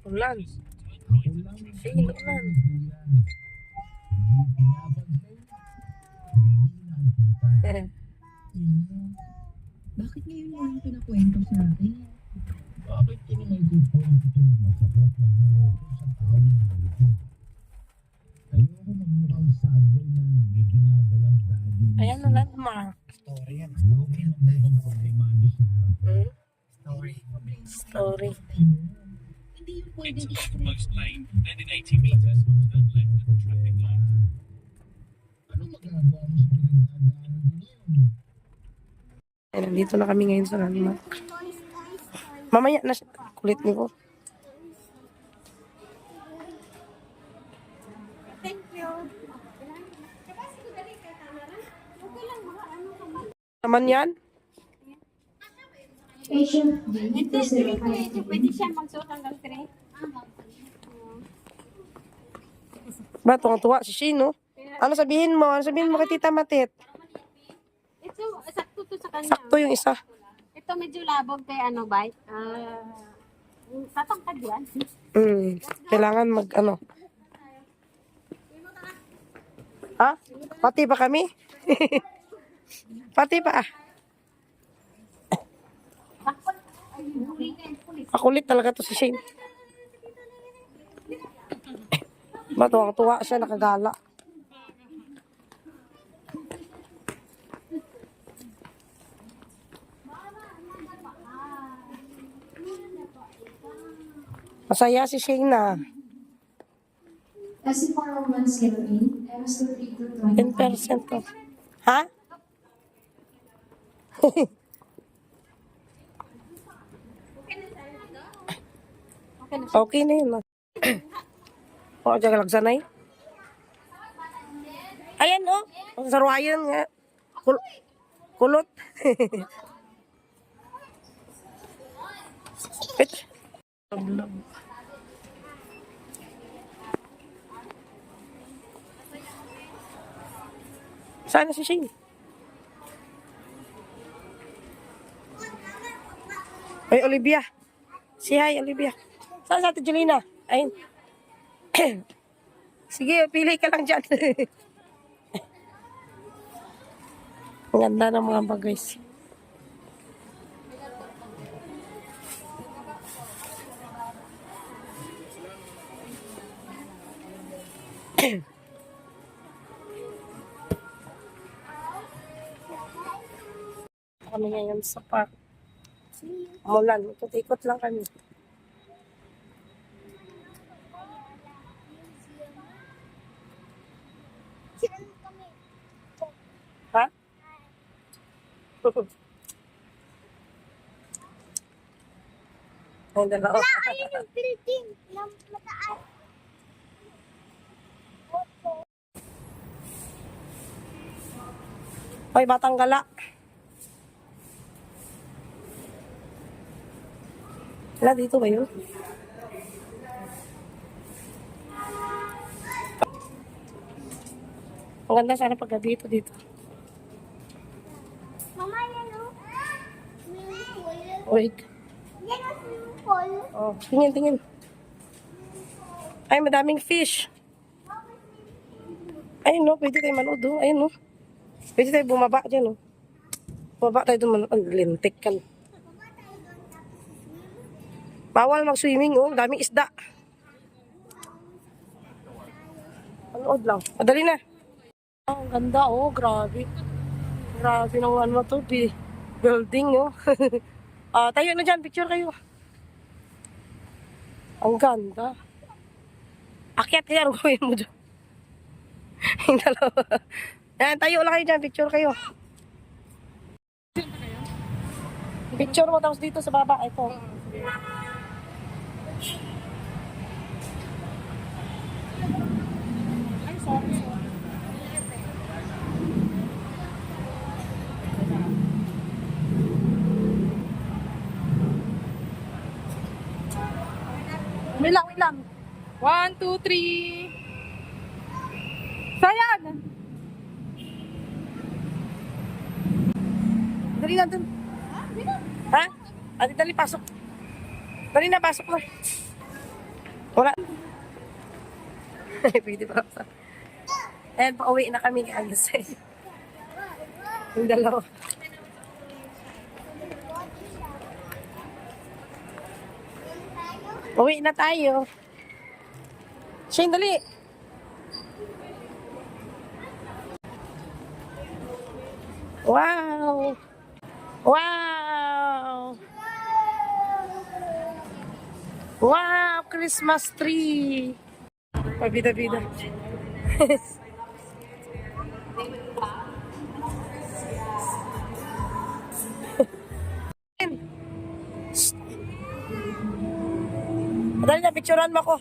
Ulan. Sige, ulan. Bakit ngayon mo lang pinakwento sa akin? Bakit ko naman kukwento itong masarap na buhay ko sa tao na ito? Ayoko magmukhang sadway na may dinadalang daddy. Ayan na landmark. Ayoko magmukhang problemado sa harap ko. Story. Hindi yung pwede i-stress. Tagal ko na itong pinoproblema. Ano magagawa mo sa pinagdadaanan ko ngayon? Ay, nandito na kami ngayon sa landmark. Mamaya na siya. Kulit niyo. Thank you. Naman yan? Patient D, Pwede siya magsuot hanggang 3. Ba, tuwang-tuwa si Shino. Ano sabihin mo? Ano sabihin mo kay Tita Matit? Ito, sakto to sa kanya. Sakto yung isa. Ito medyo labog kay ano ba? Tatangkad yan. Kailangan mag ano. Ha? Pati pa kami? Pati pa ah. Makulit talaga to si Shane. Ba, tuwang-tuwa siya, nakagala. Masaya si Shane na. Kasi for Romance Heroine, I was 30 to 10% off. Ha? Okay na yun. O, dyan kalagsanay. Ayan o. Oh. Sarwayan nga. Kulot. Wait. Saan na si Shane? Ay, Olivia. Si hi, Olivia. Saan sa Ate Julina? Ayun. Sige, pili ka lang dyan. Ang ganda ng mga bagay. Kami ngayon sa park. Mulan, ikot-ikot lang kami. Ha? Ay, dalawa. Ayun yung building na mataas. Hoy, batang gala. Wala, dito ba yun? Ang ganda sana pag dito. Mama, yan o. Swimming pool. Wait. Yan o, swimming pool. Oh, tingin. Ay, madaming fish. Ayun no, pwede tayo manood oh. Ayun no. Pwede tayo bumaba dyan oh. Bumaba tayo doon manood. Ang lintik kan. Bawal mag-swimming oh. Daming isda. Manood lang. Madali na. Oh, ang ganda oh. Grabe. Grabe ng ano to. Building oh. Tayo na dyan. Picture kayo. Ang ganda. Akyat kaya ang gawin mo dyan. Yung dalawa. Yan, tayo lang kayo dyan. Picture kayo. Picture mo tapos dito sa baba. Ito. Ay, sorry. Wait lang. 1, 2, 3. Sayan! Dali natin. Ha? Ate, dali, pasok. Dali na, pasok na. Wala. Pwede pa sa. Ayan, pauwi na kami guys. Yung dalawa. Uwi na tayo. Shane, dali. Wow! Wow! Wow! Christmas tree! Pabida-bida. Dali na, picturean mo ko.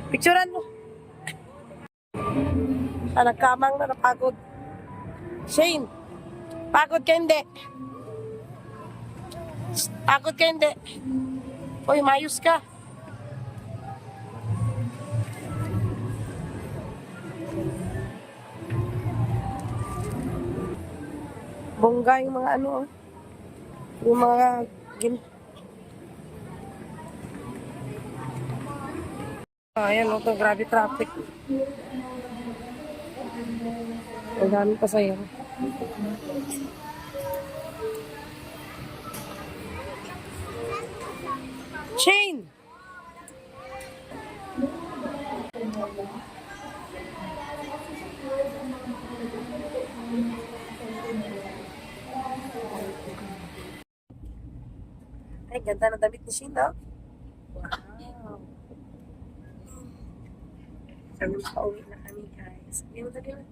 Picturean mo. Nagkamang na napagod. Shane, pagod ka hindi. Pagod ka hindi. Uy, mayos ka. Bongga yung mga ano, oh. Yung mga ayan, oh, grabe traffic. Ang dami pa sa'yo. Shane! Ay, ganda na damit ni Shane, oh. Wow. Sabi mo, pauwi na kami, guys. Sabi mo, dali na.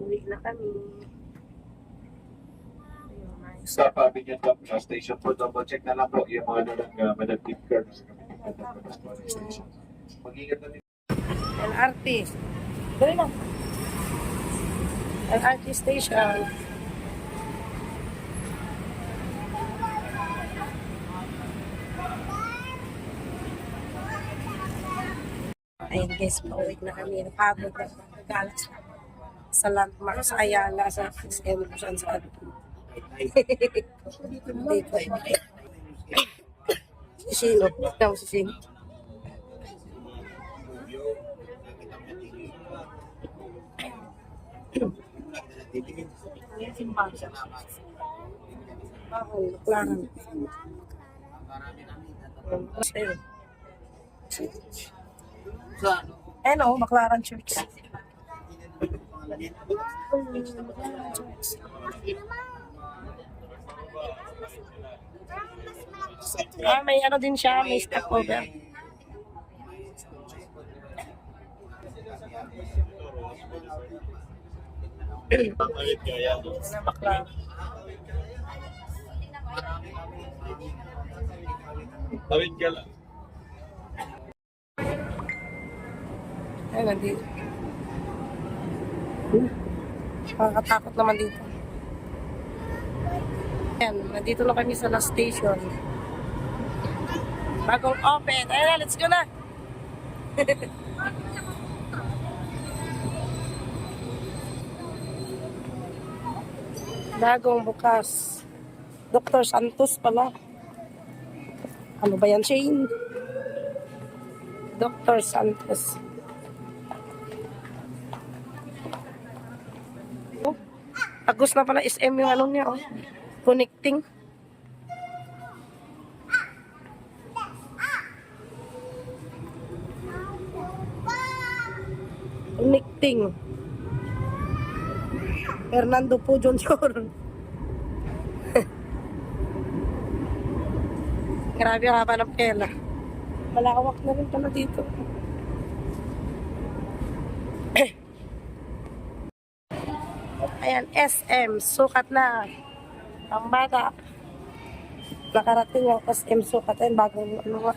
Uwi na kami. Ayun, nice. Sa Pabigyan Station for double check na lang po yung mga nalang madagdag cards. Mag-ingat na din. LRT. Dali na. LRT station. Ayun guys, pauwi na kami. Napagod na. Nagalas na. Sa landmark sa Ayala, sa SM, saan saan. Dito. Si Sino. Ikaw si Sino. Bakal, klaran. Ano, Baclaran Church. Ah, may ano din siya, may stopover. Baclaran. Tawid ka lang. Ay, nandito. Nakakatakot naman dito. Ayan, nandito na kami sa last station. Bagong open. Ayan, let's go na. Bagong bukas. Dr. Santos pala. Ano ba yan, Shane? Dr. Santos. Oh, agos na pala SM yung ano niya, oh. Connecting. Connecting. Fernando po, Jr. Grabe ang haba ng pela. Malawak na rin pala dito. Ayan, SM. Sukat na. Ang bata. Nakarating yung SM sukat. Ayan, bagong ano nga.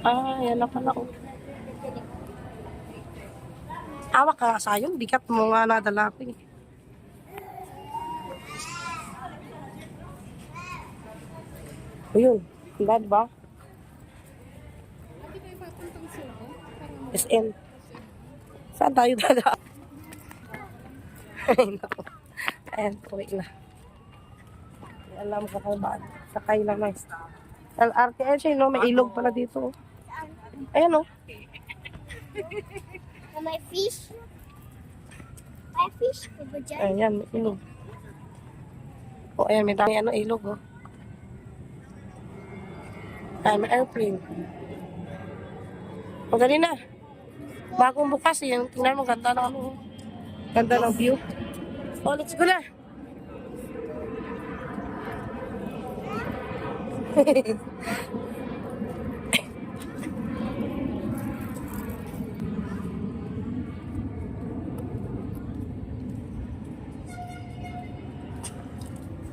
Ah, yan na pala. Awak ka, sayang. Bigat mo nga nadala ko eh. Ayun, diba? SM. Saan tayo dadaan? Ay, naku. Ayan, uwi na. Hindi alam ko kung ba. Sakay lang na. LRT, ayun siya, no? May ilog pala dito. Ayan, no? May fish. May fish. Diba dyan? Ayan, may ilog. O, ayan, may dami ano, ilog, oh. Ayan, may airplane. O, dali na. Bagong bukas, yung tingnan mo, ganda ng ano. Ganda ng view. O, let's go na.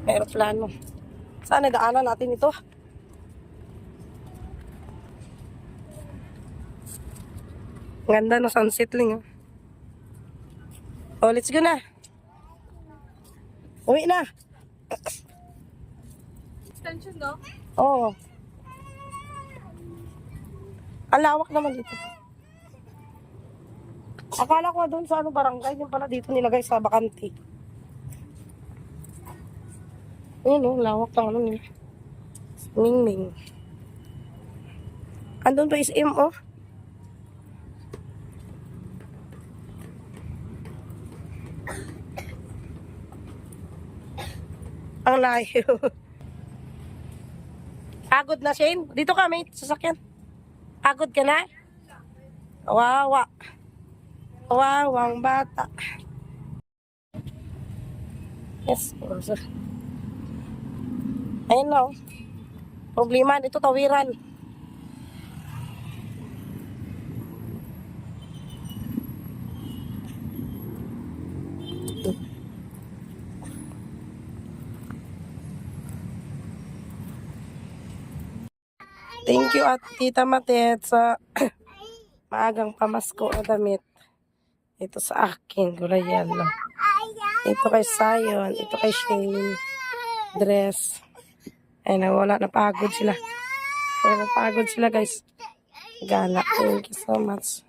Aeroplano. Saan daanan natin ito? Ganda ng sunset lang. Oh, let's go na. Uwi na. Extension, no? Oo. Ang lawak naman dito. Akala ko doon sa ano barangay, yung pala dito nilagay sa bakante. Ayun, lawak ng ano nila. Mingming. Andun pa SM, oh. Ang layo. Pagod na, Shane. Dito ka, may sasakyan. Pagod ka na? Wawa. Wawang bata. Yes. Ayun na, oh. Problema dito, tawiran. Thank you at Tita Matet sa maagang pamasko na damit. Ito sa akin, kulay yellow. Ito kay Sayon, ito kay Shane. Dress. Ay, wala na pagod sila. Wala na pagod sila, guys. Gala. Thank you so much.